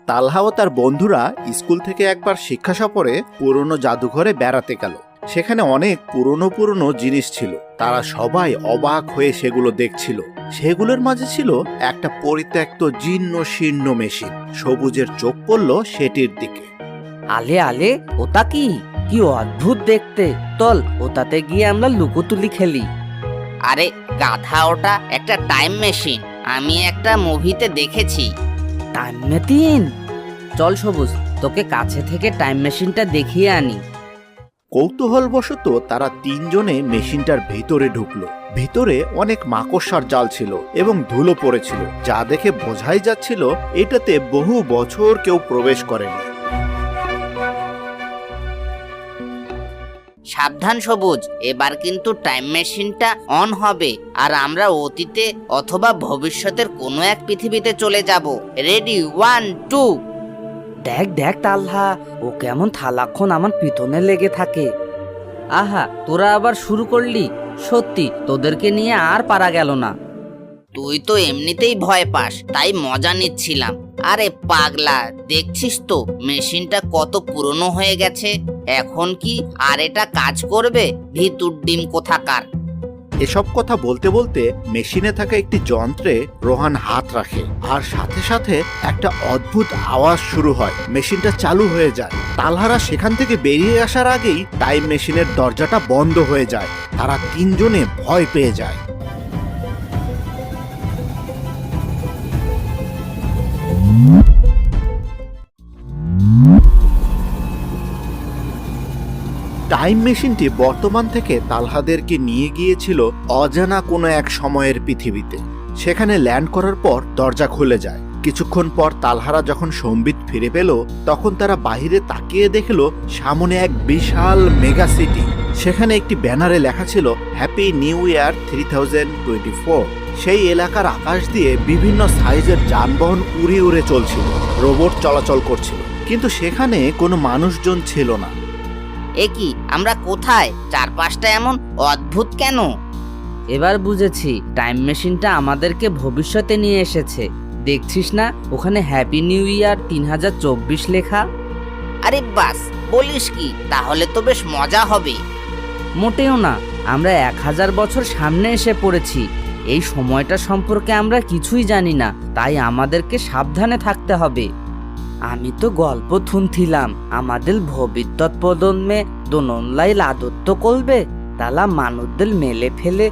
তালহা ও তার বন্ধুরা স্কুল থেকে একবার শিক্ষা সফরে পুরনো জাদুঘরে বেড়াতে গেল। সেখানে অনেক পুরনো জিনিস ছিল। তারা সবাই অবাক হয়ে সেগুলো দেখছিল। সেগুলোর মাঝে ছিল একটা পরিত্যক্ত জীর্ণ শীর্ণ মেশিন। সবুজের চোখ পড়ল সেটির দিকে। আলে আলে, ওটা কি? কি অদ্ভুত দেখতে! চল ওটাতে গিয়ে আমরা লুকোচুরি খেলি। আরে গাধা, ওটা একটা টাইম মেশিন। আমি একটা মুভিতে দেখেছি। Time machine? চল সবুজ, তোকে কাছে থেকে টাইম মেশিনটা দেখিয়ে আনি। কৌতূহলবশত তারা তিনজনে মেশিনটার ভিতরে ঢুকলো। ভিতরে অনেক মাকড়সার জাল ছিল এবং ধুলো পড়েছিল, যা দেখে বোঝাই যাচ্ছিল এটাতে বহু বছর কেউ প্রবেশ করেনি। সাবধান সবুজ, এবার কিন্তু টাইম মেশিনটা অন হবে আর আমরা অতীতে অথবা ভবিষ্যতের কোনো এক পৃথিবীতে চলে যাব। রেডি, 1 2। দেখ দেখ তালহা, ও কেমন থালাক্ষণ আমার পিছনে লেগে থাকে। আহা, তোরা আবার শুরু করলি? সত্যি তোদেরকে নিয়ে আর পারা গেল না। তুই তো এমনিতেই ভয় পাস, তাই মজা নিচ্ছিলাম। আরে পাগলা, দেখছিস তো মেশিনটা কত পুরনো হয়ে গেছে। এখন কি আর এটা কাজ করবে? ভিতুর ডিম কোথাকার। এসব কথা বলতে বলতে মেশিনে থাকা একটি যন্ত্রে রোহান হাত রাখে, আর সাথে সাথে একটা অদ্ভুত আওয়াজ শুরু হয়। মেশিনটা চালু হয়ে যায়। তালহারা সেখান থেকে বেরিয়ে আসার আগেই টাইম মেশিনের দরজাটা বন্ধ হয়ে যায়। তারা তিনজনে ভয় পেয়ে যায়। টাইম মেশিনটি বর্তমান থেকে তালহাদেরকে নিয়ে গিয়েছিল অজানা কোনো এক সময়ের পৃথিবীতে। সেখানে ল্যান্ড করার পর দরজা খুলে যায়। কিছুক্ষণ পর তালহারা যখন সম্বিত ফিরে পেল, তখন তারা বাইরে তাকিয়ে দেখল সামনে এক বিশাল মেগা সিটি। সেখানে একটি ব্যানারে লেখা ছিল হ্যাপি নিউ ইয়ার 3024। সেই এলাকার আকাশ দিয়ে বিভিন্ন সাইজের যানবাহন উড়ে উড়ে চলছিল, রোবট চলাচল করছিল, কিন্তু সেখানে কোনো মানুষজন ছিল না। এ কি, আমরা কোথায়? চারপাশটা এমন অদ্ভুত কেন? এবার বুঝেছি, টাইম মেশিনটা আমাদেরকে ভবিষ্যতে নিয়ে এসেছে। দেখছিস না ওখানে হ্যাপি নিউ ইয়ার 3024 লেখা? আরে বাস, বলিস কি? তাহলে তো বেশ মজা হবে। মোটেও না, আমরা 1000 বছর সামনে এসে পড়েছি। এই সময়টা সম্পর্কে আমরা কিছুই জানি না, তাই আমাদেরকে সাবধানে থাকতে হবে। আমি তো গল্প শুনছিলাম আমাদের ভবিষ্যৎ প্রজন্মে দোনলাই রাজত্ব করবে, তারা মানুষদের মেলে ফেলে